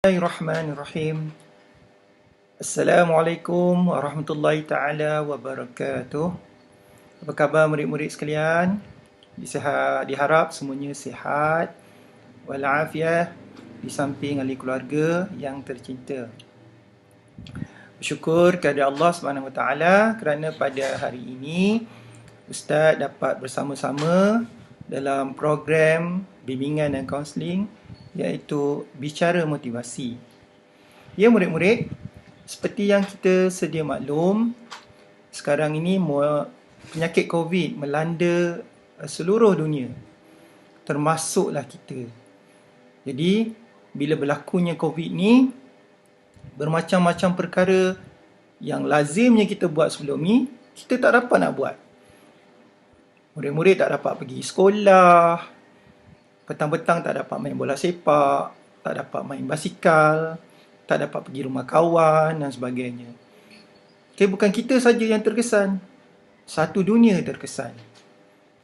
Bismillahirrahmanirrahim. Assalamualaikum warahmatullahi taala wabarakatuh. Apa khabar murid-murid sekalian? Diharap semuanya sihat walafiat di samping ahli keluarga yang tercinta. Bersyukur kepada Allah Subhanahu Wa Taala kerana pada hari ini Ustaz dapat bersama-sama dalam program bimbingan dan kaunseling iaitu bicara motivasi. Ya murid-murid, seperti yang kita sedia maklum, sekarang ini penyakit COVID melanda seluruh dunia, termasuklah kita. Jadi, bila berlakunya COVID ni, bermacam-macam perkara yang lazimnya kita buat sebelum ni, kita tak dapat nak buat. Murid-murid tak dapat pergi sekolah, petang-petang tak dapat main bola sepak, tak dapat main basikal, tak dapat pergi rumah kawan dan sebagainya. Okay, bukan kita saja yang terkesan. Satu dunia terkesan.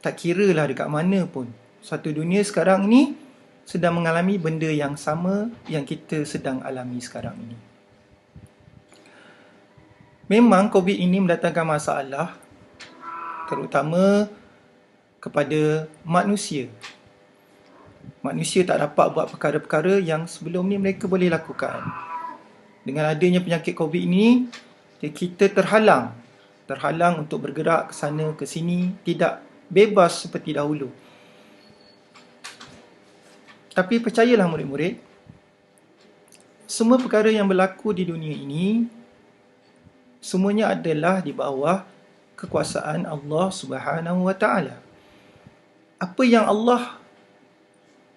Tak kira lah dekat mana pun. Satu dunia sekarang ni sedang mengalami benda yang sama yang kita sedang alami sekarang ini. Memang COVID ini mendatangkan masalah terutama kepada manusia. Manusia tak dapat buat perkara-perkara yang sebelum ni mereka boleh lakukan. Dengan adanya penyakit COVID ini, kita terhalang untuk bergerak ke sana ke sini, tidak bebas seperti dahulu. Tapi percayalah murid-murid, semua perkara yang berlaku di dunia ini semuanya adalah di bawah kekuasaan Allah Subhanahu Wa Taala. Apa yang Allah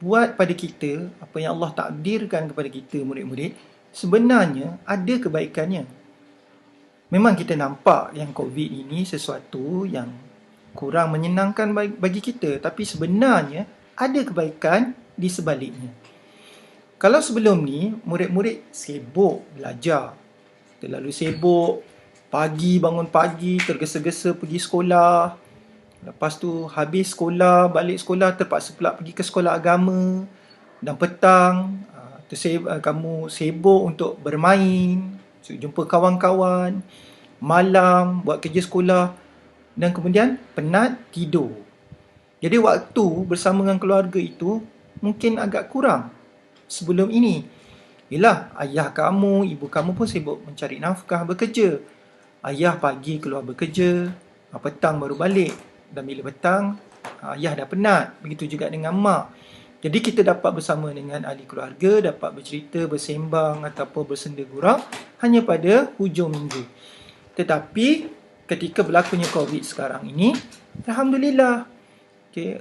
buat pada kita, apa yang Allah takdirkan kepada kita murid-murid, sebenarnya ada kebaikannya. Memang kita nampak yang COVID ini sesuatu yang kurang menyenangkan bagi kita, tapi sebenarnya ada kebaikan di sebaliknya. Kalau sebelum ni murid-murid sibuk belajar, terlalu sibuk, pagi bangun pagi, tergesa-gesa pergi sekolah, lepas tu habis sekolah, balik sekolah terpaksa pula pergi ke sekolah agama. Dan petang kamu sibuk untuk bermain, jumpa kawan-kawan, malam buat kerja sekolah, dan kemudian penat tidur. Jadi waktu bersama dengan keluarga itu mungkin agak kurang sebelum ini. Yelah, ayah kamu, ibu kamu pun sibuk mencari nafkah, bekerja. Ayah pagi keluar bekerja, petang baru balik. Dan bila petang, ayah dah penat. Begitu juga dengan mak. Jadi kita dapat bersama dengan ahli keluarga, dapat bercerita, bersembang ataupun bersenda gurau hanya pada hujung minggu. Tetapi ketika berlakunya COVID sekarang ini, Alhamdulillah,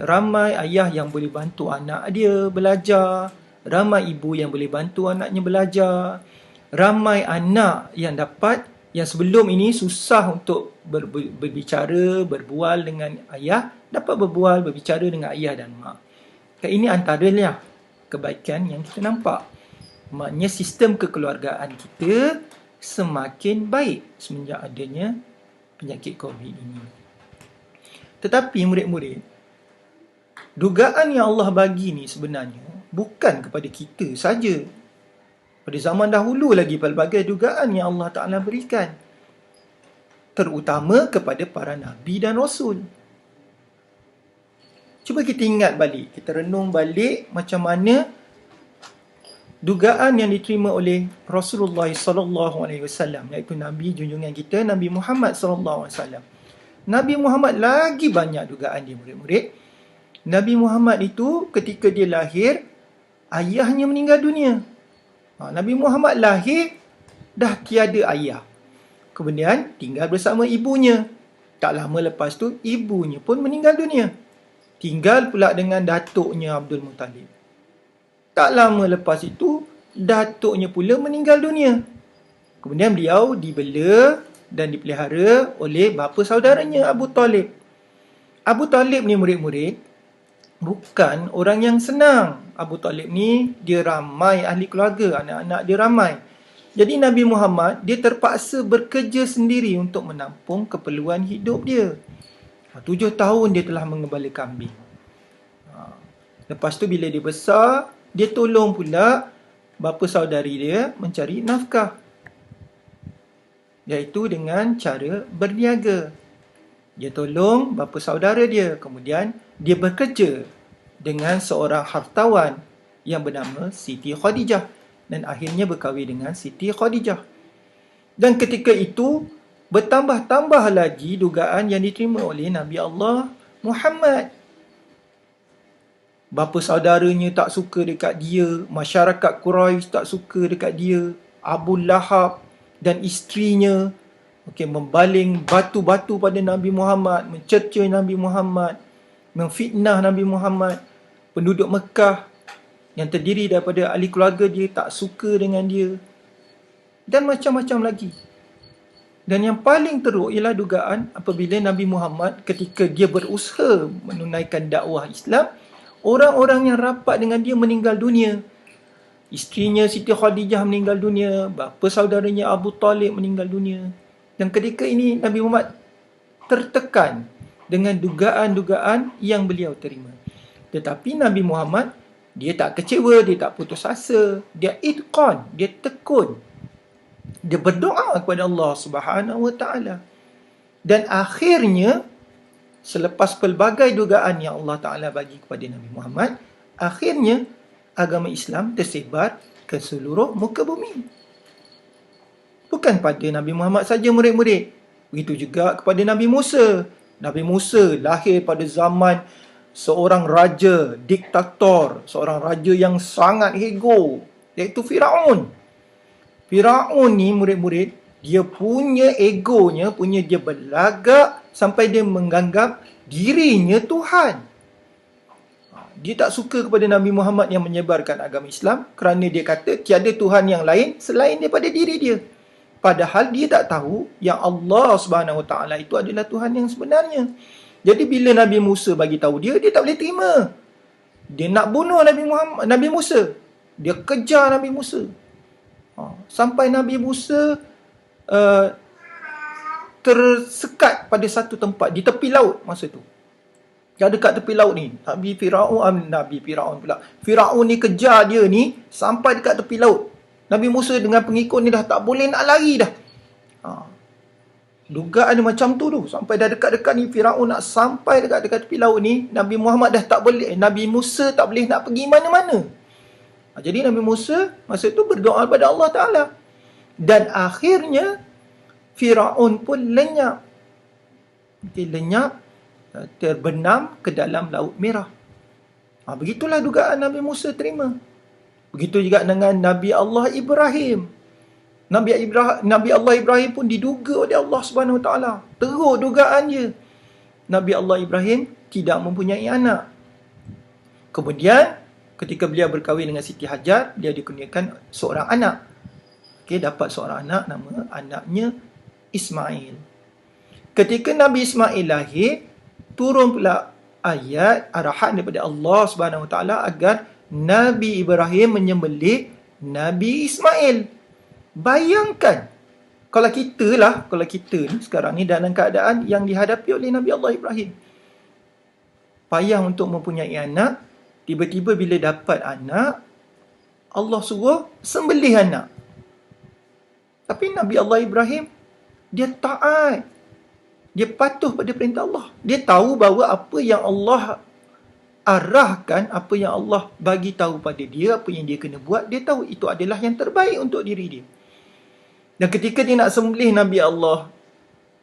ramai ayah yang boleh bantu anak dia belajar, ramai ibu yang boleh bantu anaknya belajar, ramai anak yang sebelum ini susah untuk berbicara, berbual dengan ayah, dapat berbicara dengan ayah dan mak. Ini antaranya kebaikan yang kita nampak. Maknanya sistem kekeluargaan kita semakin baik semenjak adanya penyakit COVID ini. Tetapi murid-murid, dugaan yang Allah bagi ni sebenarnya bukan kepada kita saja. Pada zaman dahulu lagi pelbagai dugaan yang Allah Ta'ala berikan, terutama kepada para Nabi dan Rasul. Cuba kita ingat balik, kita renung balik macam mana dugaan yang diterima oleh Rasulullah SAW, iaitu Nabi junjungan kita, Nabi Muhammad SAW. Nabi Muhammad lagi banyak dugaan dia murid-murid. Nabi Muhammad itu ketika dia lahir, ayahnya meninggal dunia. Nabi Muhammad lahir, dah tiada ayah. Kemudian tinggal bersama ibunya. Tak lama lepas tu, ibunya pun meninggal dunia. Tinggal pula dengan datuknya Abdul Muttalib. Tak lama lepas itu, datuknya pula meninggal dunia. Kemudian beliau dibela dan dipelihara oleh bapa saudaranya Abu Talib. Abu Talib ni murid-murid, bukan orang yang senang. Abu Talib ni, dia ramai ahli keluarga, anak-anak dia ramai. Jadi Nabi Muhammad, dia terpaksa bekerja sendiri untuk menampung keperluan hidup dia. 7 tahun dia telah mengembala kambing. Lepas tu bila dia besar, dia tolong pula bapa saudari dia mencari nafkah, iaitu dengan cara berniaga. Dia tolong bapa saudara dia, kemudian dia bekerja dengan seorang hartawan yang bernama Siti Khadijah dan akhirnya berkahwin dengan Siti Khadijah. Dan ketika itu bertambah-tambah lagi dugaan yang diterima oleh Nabi Allah Muhammad. Bapa saudaranya tak suka dekat dia, masyarakat Quraisy tak suka dekat dia, Abu Lahab dan isterinya membaling batu-batu pada Nabi Muhammad, mencerca Nabi Muhammad, memfitnah Nabi Muhammad. Penduduk Mekah yang terdiri daripada ahli keluarga dia tak suka dengan dia, dan macam-macam lagi. Dan yang paling teruk ialah dugaan apabila Nabi Muhammad ketika dia berusaha menunaikan dakwah Islam, orang-orang yang rapat dengan dia meninggal dunia. Isterinya Siti Khadijah meninggal dunia, bapa saudaranya Abu Talib meninggal dunia. Dan ketika ini Nabi Muhammad tertekan dengan dugaan-dugaan yang beliau terima. Tetapi Nabi Muhammad, dia tak kecewa, dia tak putus asa, dia itqan, dia tekun. Dia berdoa kepada Allah Subhanahu Wa Taala. Dan akhirnya, selepas pelbagai dugaan yang Allah Taala bagi kepada Nabi Muhammad, akhirnya agama Islam tersebar ke seluruh muka bumi. Bukan pada Nabi Muhammad saja murid-murid. Begitu juga kepada Nabi Musa. Nabi Musa lahir pada zaman seorang raja, diktator, seorang raja yang sangat ego, iaitu Firaun. Firaun ni murid-murid, dia punya egonya, dia berlagak sampai dia menganggap dirinya Tuhan. Dia tak suka kepada Nabi Muhammad yang menyebarkan agama Islam kerana dia kata tiada Tuhan yang lain selain daripada diri dia. Padahal dia tak tahu yang Allah Subhanahu Wa Taala itu adalah Tuhan yang sebenarnya. Jadi bila Nabi Musa bagi tahu dia tak boleh terima. Dia nak bunuh Nabi Musa. Dia kejar Nabi Musa. Sampai Nabi Musa tersekat pada satu tempat di tepi laut masa tu. Dekat tepi laut ni, Firaun ni kejar dia ni sampai dekat tepi laut. Nabi Musa dengan pengikut ni dah tak boleh nak lari dah. Dugaan dia macam tu. Sampai dah dekat-dekat ni, Firaun nak sampai dekat tepi laut ni, Nabi Muhammad dah tak boleh, Nabi Musa tak boleh nak pergi mana-mana. Jadi Nabi Musa masa tu berdoa kepada Allah Ta'ala. Dan akhirnya Firaun pun lenyap. Terbenam ke dalam Laut Merah. Begitulah dugaan Nabi Musa terima. Begitu juga dengan Nabi Allah Ibrahim. Nabi Allah Ibrahim pun diduga oleh Allah Subhanahu Wa Taala. Teruk dugaannya. Nabi Allah Ibrahim tidak mempunyai anak. Kemudian ketika beliau berkahwin dengan Siti Hajar, beliau dikurniakan seorang anak. Dapat seorang anak, nama anaknya Ismail. Ketika Nabi Ismail lahir, turun pula ayat arahan daripada Allah Subhanahu Wa Taala agar Nabi Ibrahim menyembelih Nabi Ismail. Bayangkan kalau kita ni sekarang ni dalam keadaan yang dihadapi oleh Nabi Allah Ibrahim. Payah untuk mempunyai anak, tiba-tiba bila dapat anak, Allah suruh sembelih anak. Tapi Nabi Allah Ibrahim, dia taat. Dia patuh pada perintah Allah. Dia tahu bahawa apa yang Allah arahkan, apa yang Allah bagi tahu pada dia, apa yang dia kena buat, dia tahu itu adalah yang terbaik untuk diri dia. Dan ketika dia nak sembelih Nabi Allah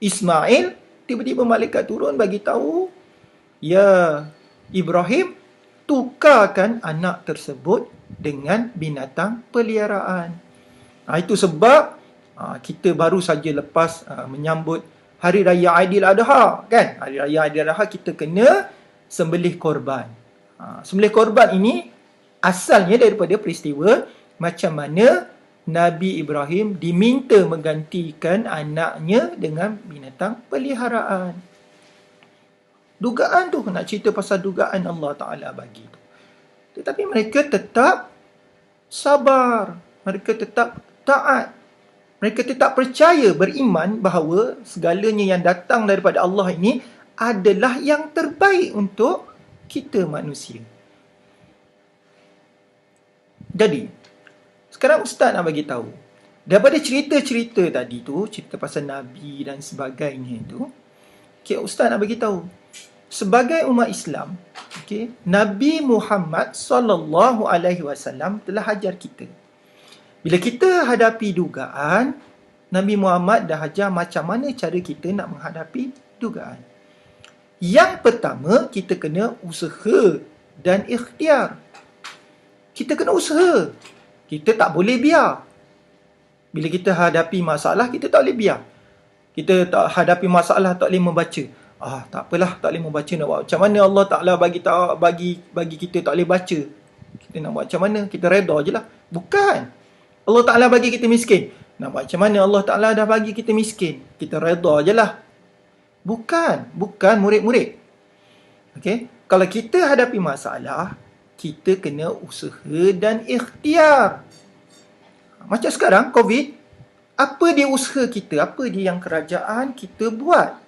Ismail, tiba-tiba malaikat turun bagi tahu, ya Ibrahim, tukarkan anak tersebut dengan binatang peliharaan. Itu sebab kita baru saja lepas menyambut Hari Raya Aidiladha, kan? Hari Raya Aidiladha kita kena sembelih korban. Sembelih korban ini asalnya daripada peristiwa macam mana Nabi Ibrahim diminta menggantikan anaknya dengan binatang peliharaan. Dugaan tu, nak cerita pasal dugaan Allah Ta'ala bagi tu. Tetapi mereka tetap sabar. Mereka tetap taat. Mereka tetap percaya, beriman bahawa segalanya yang datang daripada Allah ini adalah yang terbaik untuk kita manusia. Jadi, Sekarang Ustaz nak bagi tahu. Daripada cerita-cerita tadi tu, cerita pasal Nabi dan sebagainya itu, okay, Ustaz nak bagi tahu. Sebagai umat Islam, okay, Nabi Muhammad SAW telah ajar kita. Bila kita hadapi dugaan, Nabi Muhammad dah ajar macam mana cara kita nak menghadapi dugaan. Yang pertama, kita kena usaha dan ikhtiar. Kita kena usaha. Kita tak boleh biar. Bila kita hadapi masalah, kita tak boleh biar. Kita tak hadapi masalah, tak boleh membaca. Tak apalah, tak boleh membaca, nak buat macam mana Allah Ta'ala bagi kita tak boleh baca. Kita nak buat macam mana? Kita reda je lah. Bukan. Allah Ta'ala bagi kita miskin. Nak buat macam mana? Allah Ta'ala dah bagi kita miskin. Kita reda je lah. Bukan murid-murid. Okay? Kalau kita hadapi masalah, kita kena usaha dan ikhtiar. Macam sekarang, COVID, apa dia usaha kita? Apa dia yang kerajaan kita buat?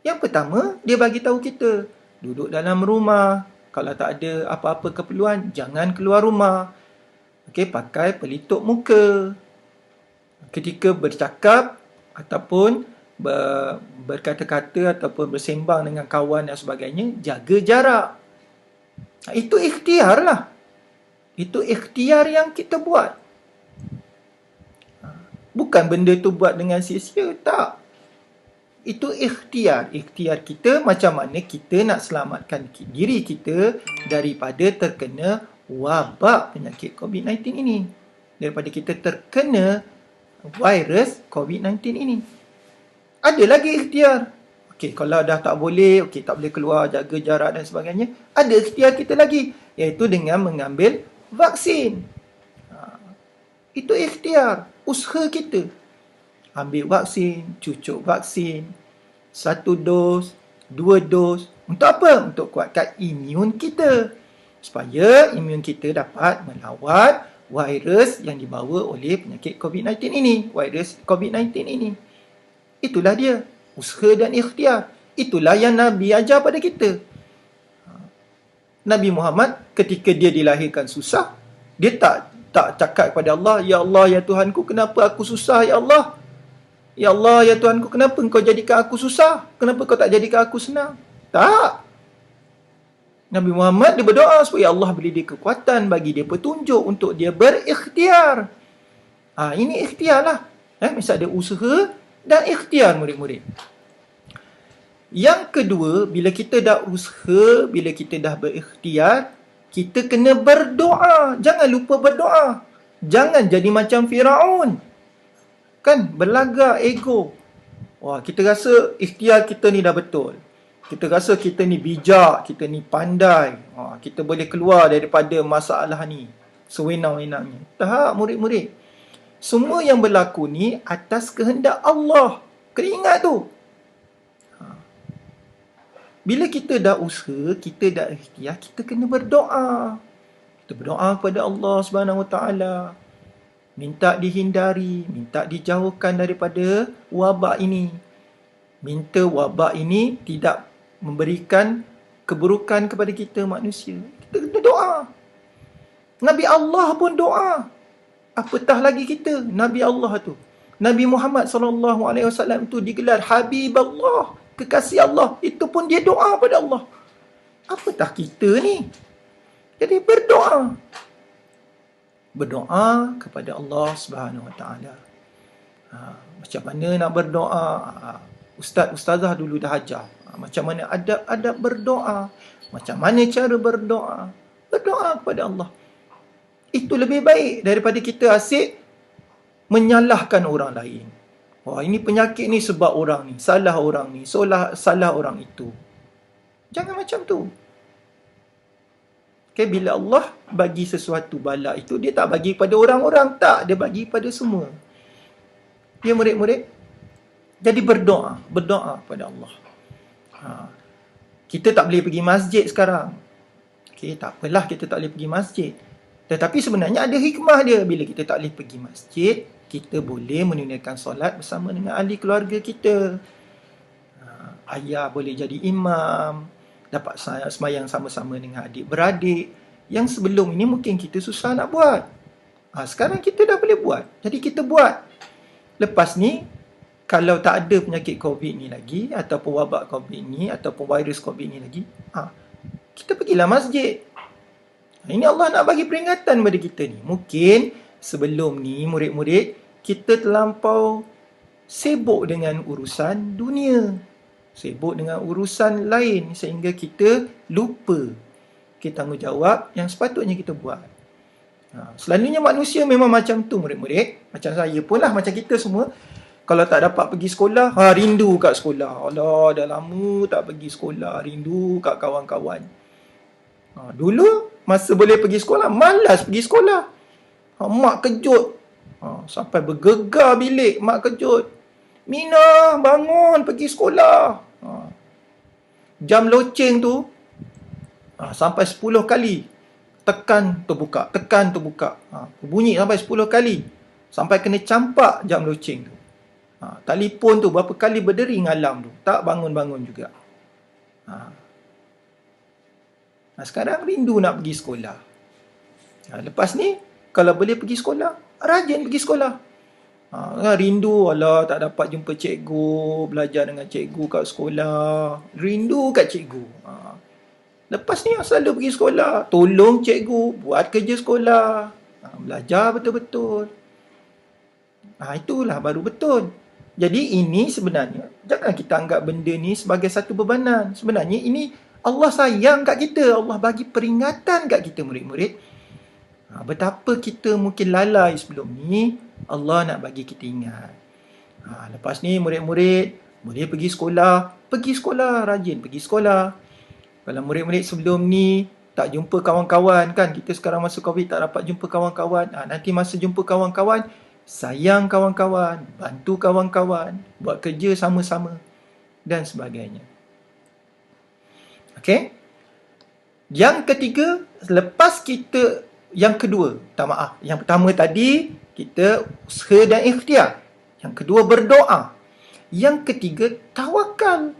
Yang pertama, dia bagi tahu kita, duduk dalam rumah. Kalau tak ada apa-apa keperluan, jangan keluar rumah. Okay, pakai pelitup muka. Ketika bercakap ataupun berkata-kata ataupun bersembang dengan kawan dan sebagainya, jaga jarak. Itu ikhtiar lah. Itu ikhtiar yang kita buat. Bukan benda tu buat dengan sia-sia, tak. Itu ikhtiar. Ikhtiar kita macam mana kita nak selamatkan diri kita daripada terkena wabak penyakit COVID-19 ini. Daripada kita terkena virus COVID-19 ini. Ada lagi ikhtiar. Okey, kalau dah tak boleh, tak boleh keluar, jaga jarak dan sebagainya, ada ikhtiar kita lagi, iaitu dengan mengambil vaksin. Itu ikhtiar, usaha kita. Ambil vaksin, cucuk vaksin, 1 dos, 2 dos. Untuk apa? Untuk kuatkan imun kita. Supaya imun kita dapat melawan virus yang dibawa oleh penyakit COVID-19 ini. Virus COVID-19 ini. Itulah dia. Usaha dan ikhtiar. Itulah yang Nabi ajar pada kita. Nabi Muhammad ketika dia dilahirkan susah, dia tak cakap kepada Allah, Ya Allah, Ya Tuhanku, kenapa aku susah, Ya Allah? Ya Allah, Ya Tuhanku, kenapa engkau jadikan aku susah? Kenapa kau tak jadikan aku senang? Tak. Nabi Muhammad dia berdoa supaya Allah beri dia kekuatan, bagi dia petunjuk untuk dia berikhtiar. Ini ikhtiar lah. Misal ada usaha dan ikhtiar, murid-murid. Yang kedua, bila kita dah usaha, bila kita dah berikhtiar, kita kena berdoa. Jangan lupa berdoa. Jangan jadi macam Firaun. Kan, berlagak ego. Kita rasa ikhtiar kita ni dah betul. Kita rasa kita ni bijak, kita ni pandai. Kita boleh keluar daripada masalah ni sewenang-wenangnya. Tak, murid-murid. Semua yang berlaku ni atas kehendak Allah. Kena ingat tu. Bila kita dah usaha, kita dah ikhtiar, kita kena berdoa. Kita berdoa kepada Allah Subhanahu Wa Taala. Minta dihindari, minta dijauhkan daripada wabak ini. Minta wabak ini tidak memberikan keburukan kepada kita manusia. Kita kena doa. Nabi Allah pun doa. Apatah lagi kita, Nabi Allah tu. Nabi Muhammad SAW tu digelar Habib Allah, kekasih Allah. Itu pun dia doa pada Allah. Apatah kita ni? Jadi berdoa. Berdoa kepada Allah Subhanahu Wa Taala. Macam mana nak berdoa? Ustazah dulu dah ajar. Macam mana adab-adab berdoa. Macam mana cara berdoa. Berdoa kepada Allah. Itu lebih baik daripada kita asyik menyalahkan orang lain. Ini penyakit ni sebab orang ni. Salah orang ni. Salah orang itu. Jangan macam tu. Bila Allah bagi sesuatu bala itu, dia tak bagi pada orang-orang. Tak, dia bagi pada semua. Ya murid-murid. Jadi berdoa. Berdoa kepada Allah. Kita tak boleh pergi masjid sekarang. Tak apalah kita tak boleh pergi masjid. Tetapi sebenarnya ada hikmah dia. Bila kita tak boleh pergi masjid, kita boleh menunaikan solat bersama dengan ahli keluarga kita. Ayah boleh jadi imam. Dapat semayang sama-sama dengan adik-beradik. Yang sebelum ini mungkin kita susah nak buat. Sekarang kita dah boleh buat. Jadi kita buat. Lepas ni, kalau tak ada penyakit COVID ni lagi, ataupun wabak COVID ni, ataupun virus COVID ni lagi, kita pergilah masjid. Ini Allah nak bagi peringatan pada kita ni. Mungkin sebelum ni murid-murid, kita terlampau sibuk dengan urusan dunia. Sibuk dengan urusan lain sehingga kita lupa kita tanggungjawab yang sepatutnya kita buat. Selalunya manusia memang macam tu murid-murid. Macam saya pun lah, macam kita semua. Kalau tak dapat pergi sekolah, rindu kat sekolah. Allah, dah lama tak pergi sekolah. Rindu kat kawan-kawan. Dulu, masa boleh pergi sekolah, malas pergi sekolah. Mak kejut. Sampai bergegar bilik, mak kejut. Mina, bangun, pergi sekolah. Jam loceng tu, sampai 10 kali. Tekan, terbuka. Tekan, terbuka. Bunyi sampai 10 kali. Sampai kena campak jam loceng tu. Telefon tu berapa kali berdering alarm tu. Tak bangun-bangun juga. Sekarang rindu nak pergi sekolah. Lepas ni, kalau boleh pergi sekolah, rajin pergi sekolah. Rindu, Allah tak dapat jumpa cikgu, belajar dengan cikgu kat sekolah. Rindu kat cikgu. Lepas ni, selalu pergi sekolah. Tolong cikgu, buat kerja sekolah. Belajar betul-betul. Itulah baru betul. Jadi ini sebenarnya, jangan kita anggap benda ni sebagai satu bebanan. Sebenarnya ini Allah sayang kat kita. Allah bagi peringatan kat kita murid-murid. Betapa kita mungkin lalai sebelum ni, Allah nak bagi kita ingat. Lepas ni murid-murid boleh pergi sekolah. Pergi sekolah, rajin pergi sekolah. Kalau murid-murid sebelum ni tak jumpa kawan-kawan kan, kita sekarang masa COVID tak dapat jumpa kawan-kawan. Nanti masa jumpa kawan-kawan, sayang kawan-kawan, bantu kawan-kawan, buat kerja sama-sama dan sebagainya. Okey? Yang ketiga, lepas kita, yang kedua, yang pertama tadi kita usaha dan ikhtiar. Yang kedua berdoa. Yang ketiga tawakal.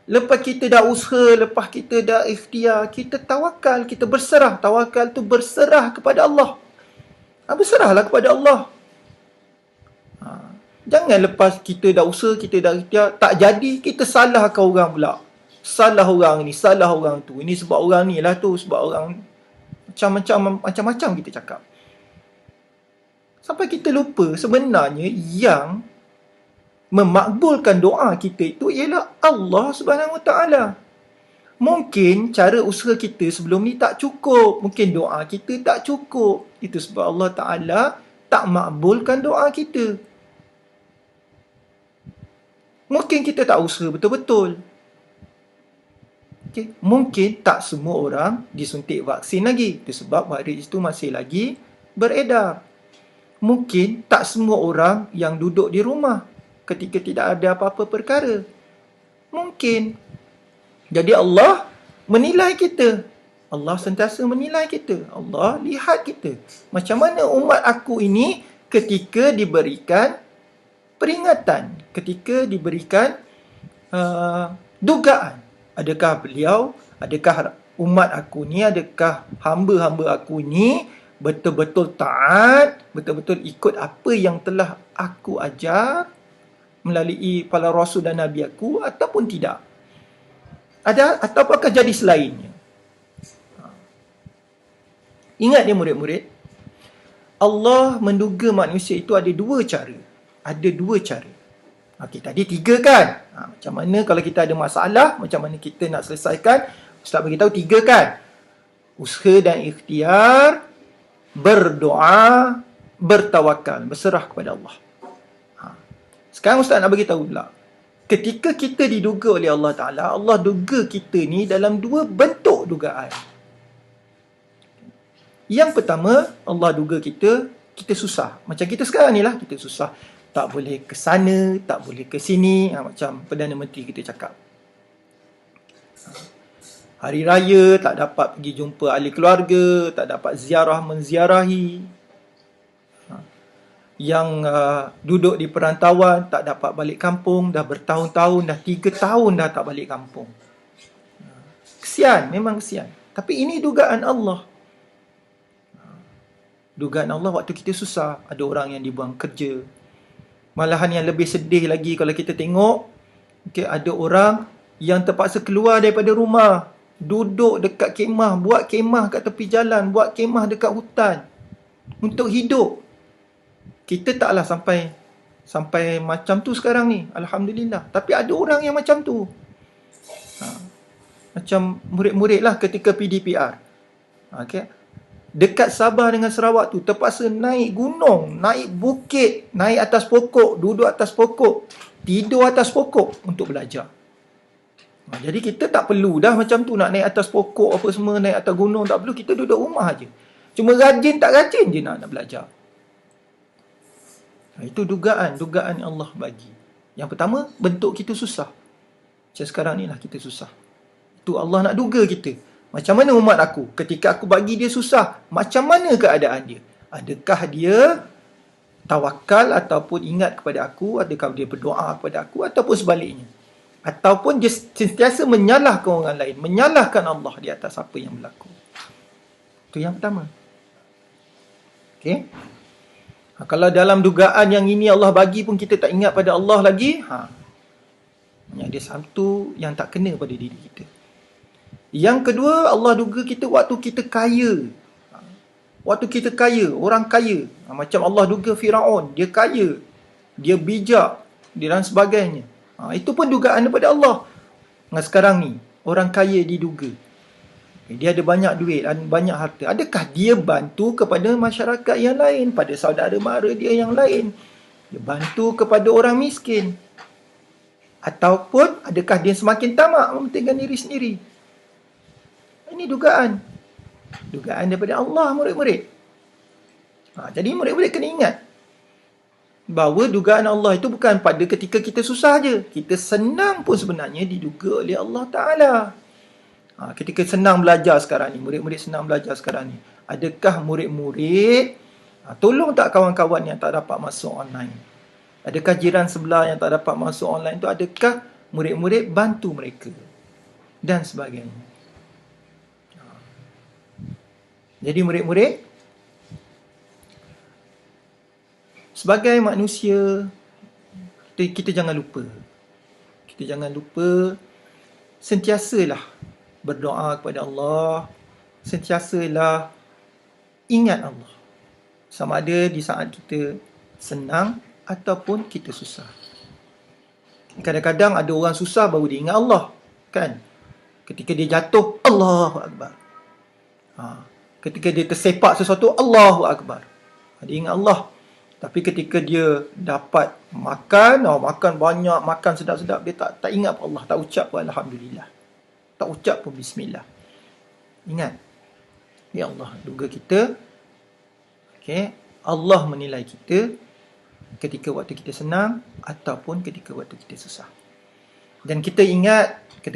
Lepas kita dah usaha, lepas kita dah ikhtiar, kita tawakal, kita berserah. Tawakal tu berserah kepada Allah. Berserahlah kepada Allah. Jangan lepas kita dah usaha, kita dah ikhtiar, tak jadi, kita salahkan orang pula. Salah orang ni, salah orang tu. Ini sebab orang ni lah tu, sebab orang macam-macam kita cakap. Sampai kita lupa sebenarnya yang memakbulkan doa kita itu ialah Allah Subhanahu Wa Taala. Mungkin cara usaha kita sebelum ni tak cukup. Mungkin doa kita tak cukup. Itu sebab Allah Ta'ala tak makbulkan doa kita. Mungkin kita tak usaha betul-betul. Okay. Mungkin tak semua orang disuntik vaksin lagi. Itu sebab virus itu masih lagi beredar. Mungkin tak semua orang yang duduk di rumah ketika tidak ada apa-apa perkara. Mungkin. Jadi Allah menilai kita. Allah sentiasa menilai kita. Allah lihat kita. Macam mana umat aku ini ketika diberikan peringatan, ketika diberikan dugaan. Adakah beliau, adakah umat aku ni, adakah hamba-hamba aku ni betul-betul taat, betul-betul ikut apa yang telah aku ajar melalui para rasul dan nabi aku ataupun tidak? Atau apakah jadi selainnya? Ingat dia murid-murid, Allah menduga manusia itu ada dua cara. Ada dua cara. Okey, tadi tiga kan? Macam mana kalau kita ada masalah, macam mana kita nak selesaikan? Ustaz beritahu tiga kan? Usaha dan ikhtiar, berdoa, bertawakal, berserah kepada Allah. Sekarang Ustaz nak beritahu pula. Ketika kita diduga oleh Allah Ta'ala, Allah duga kita ni dalam dua bentuk dugaan. Yang pertama, Allah duga kita susah. Macam kita sekarang ni lah, kita susah. Tak boleh ke sana, tak boleh ke sini. Macam Perdana Menteri kita cakap. Hari Raya, tak dapat pergi jumpa ahli keluarga, tak dapat ziarah menziarahi. Yang duduk di perantauan, tak dapat balik kampung, dah bertahun-tahun, dah 3 tahun dah tak balik kampung. Kesian, memang kesian. Tapi ini dugaan Allah. Dugaan Allah waktu kita susah, ada orang yang dibuang kerja. Malahan yang lebih sedih lagi kalau kita tengok, ada orang yang terpaksa keluar daripada rumah, duduk dekat kemah, buat kemah kat tepi jalan, buat kemah dekat hutan untuk hidup. Kita taklah sampai macam tu sekarang ni, alhamdulillah. Tapi ada orang yang macam tu. Macam murid-murid lah ketika PDPR. Dekat Sabah dengan Sarawak tu, terpaksa naik gunung, naik bukit, naik atas pokok, duduk atas pokok, tidur atas pokok untuk belajar. Jadi kita tak perlu dah macam tu, nak naik atas pokok apa semua, naik atas gunung, tak perlu. Kita duduk rumah je. Cuma rajin tak rajin je nak belajar. Itu dugaan yang Allah bagi. Yang pertama, bentuk kita susah. Macam sekarang ni lah kita susah. Itu Allah nak duga kita. Macam mana umat aku? Ketika aku bagi dia susah, macam mana keadaan dia? Adakah dia tawakal ataupun ingat kepada aku? Adakah dia berdoa kepada aku? Ataupun sebaliknya? Ataupun dia sentiasa menyalahkan orang lain, menyalahkan Allah di atas apa yang berlaku. Itu yang pertama. Okey? Kalau dalam dugaan yang ini Allah bagi pun kita tak ingat pada Allah lagi, ada satu yang tak kena pada diri kita. Yang kedua, Allah duga kita waktu kita kaya. Waktu kita kaya, orang kaya. Macam Allah duga Firaun, dia kaya, dia bijak, dia dan sebagainya. Itu pun dugaan daripada Allah. Sekarang ni, orang kaya diduga, dia ada banyak duit, banyak harta. Adakah dia bantu kepada masyarakat yang lain, pada saudara mara dia yang lain? Dia bantu kepada orang miskin? Ataupun adakah dia semakin tamak mementingkan diri sendiri? Ini dugaan daripada Allah, murid-murid. Jadi murid-murid kena ingat bahawa dugaan Allah itu bukan pada ketika kita susah je. Kita senang pun sebenarnya diduga oleh Allah Ta'ala. Ketika senang belajar sekarang ni, murid-murid senang belajar sekarang ni, adakah murid-murid tolong tak kawan-kawan yang tak dapat masuk online? Adakah jiran sebelah yang tak dapat masuk online tu, adakah murid-murid bantu mereka? Dan sebagainya. Jadi murid-murid, sebagai manusia, kita jangan lupa. Kita jangan lupa, sentiasalah berdoa kepada Allah, sentiasalah ingat Allah. Sama ada di saat kita senang ataupun kita susah. Kadang-kadang ada orang susah baru dia ingat Allah, kan? Ketika dia jatuh, Allahu Akbar. Ketika dia tersepak sesuatu, Allahu Akbar. Dia ingat Allah. Tapi ketika dia dapat makan, makan banyak, makan sedap-sedap, dia tak ingat Allah, tak ucap pun Alhamdulillah, tak ucap pun Bismillah. Ingat, ya Allah duga kita. Allah menilai kita ketika waktu kita senang ataupun ketika waktu kita susah. Dan kita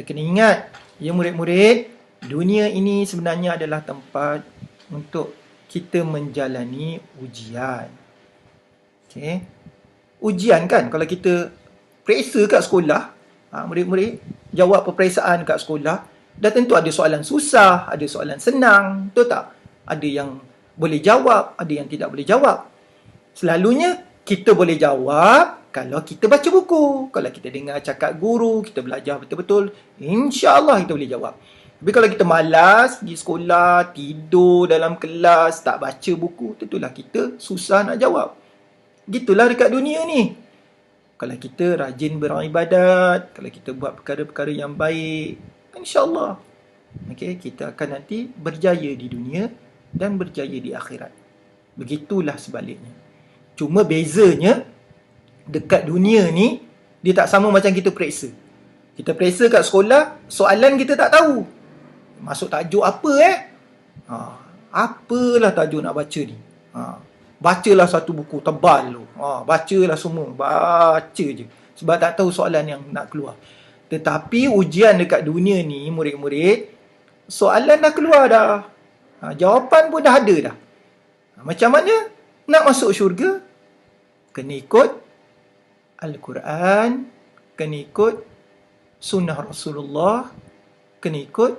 kena ingat, ya murid-murid, dunia ini sebenarnya adalah tempat untuk kita menjalani ujian. Ujian kan, kalau kita periksa kat sekolah, murid-murid jawab peperiksaan kat sekolah, dah tentu ada soalan susah, ada soalan senang, betul tak? Ada yang boleh jawab, ada yang tidak boleh jawab. Selalunya kita boleh jawab kalau kita baca buku, kalau kita dengar cakap guru, kita belajar betul-betul, insya-Allah kita boleh jawab. Tapi kalau kita malas di sekolah, tidur dalam kelas, tak baca buku, tentulah kita susah nak jawab. Gitulah dekat dunia ni. Kalau kita rajin beribadat, kalau kita buat perkara-perkara yang baik, insya-Allah kita akan nanti berjaya di dunia dan berjaya di akhirat. Begitulah sebaliknya. Cuma bezanya, dekat dunia ni, dia tak sama macam kita periksa. Kita periksa kat sekolah, soalan kita tak tahu. Masuk tajuk apa apalah tajuk nak baca ni. Bacalah satu buku tebal tu. Bacalah semua. Baca je. Sebab tak tahu soalan yang nak keluar. Tetapi ujian dekat dunia ni, murid-murid, soalan dah keluar dah. Jawapan pun dah ada dah. Macam mana nak masuk syurga? Kena ikut Al-Quran, kena ikut sunnah Rasulullah, kena ikut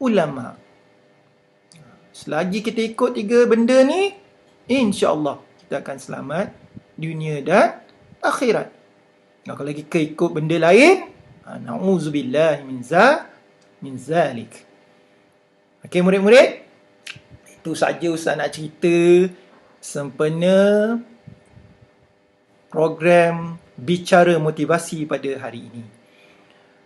ulama. Selagi kita ikut 3 benda ni, InsyaAllah kita akan selamat dunia dan akhirat. Kalau kita ikut benda lain, na'udzubillah min zalik. Okey murid-murid, itu saja Ustaz nak cerita sempena program bicara motivasi pada hari ini.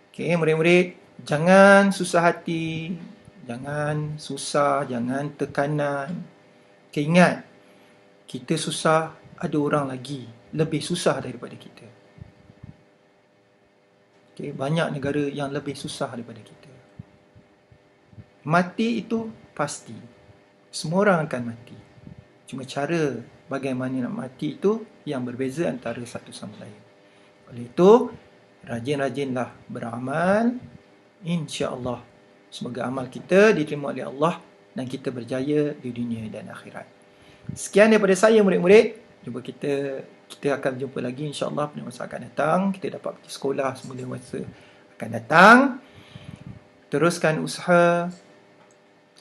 Okey murid-murid, jangan susah hati, jangan susah, jangan tekanan. Okay, ingat, kita susah, ada orang lagi lebih susah daripada kita. Okay, banyak negara yang lebih susah daripada kita. Mati itu pasti. Semua orang akan mati. Cuma cara bagaimana nak mati itu yang berbeza antara satu sama lain. Oleh itu, rajin-rajinlah beramal. InsyaAllah, semoga amal kita diterima oleh Allah dan kita berjaya di dunia dan akhirat. Sekian daripada saya murid-murid. Jumpa kita akan jumpa lagi insyaAllah pada masa akan datang. Kita dapat pergi sekolah semula masa akan datang. Teruskan usaha.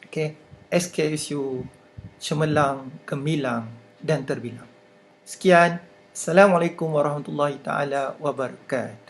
Okay. SKSU cemerlang, gemilang dan terbilang. Sekian. Assalamualaikum warahmatullahi taala wabarakatuh.